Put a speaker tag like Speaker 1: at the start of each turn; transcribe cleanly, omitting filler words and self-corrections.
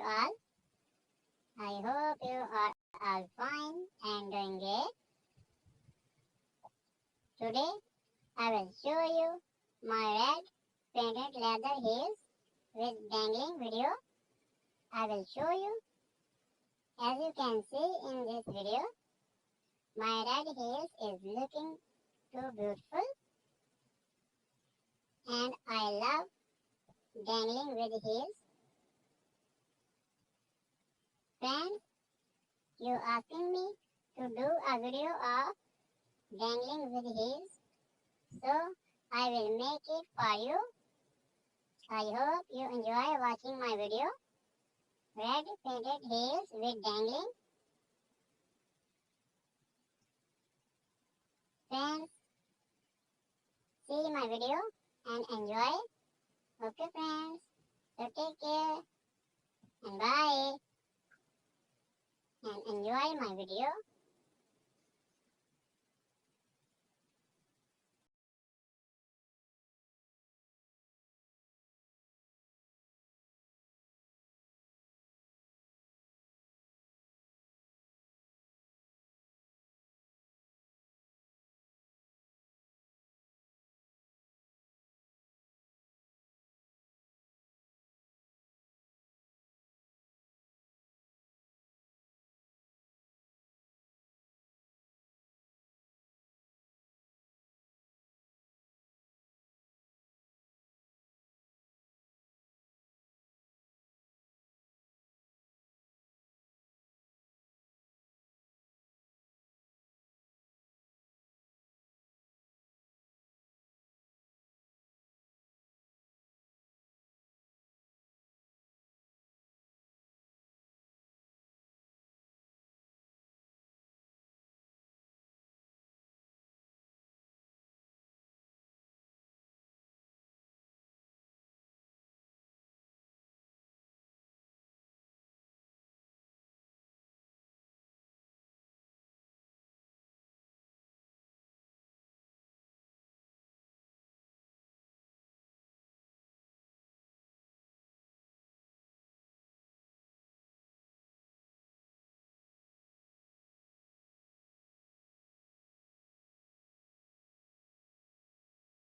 Speaker 1: all. I hope you are all fine and doing great. Today I will show you my red painted leather heels with dangling video. I will show you. As you can see in this video, my red heels is looking too beautiful and I love dangling with heels. Friends, you asking me to do a video of dangling with heels, so I will make it for you. I hope you enjoy watching my video. Red painted heels with dangling. Friends, see my video and enjoy. Okay friends, so take care and bye and enjoy my video.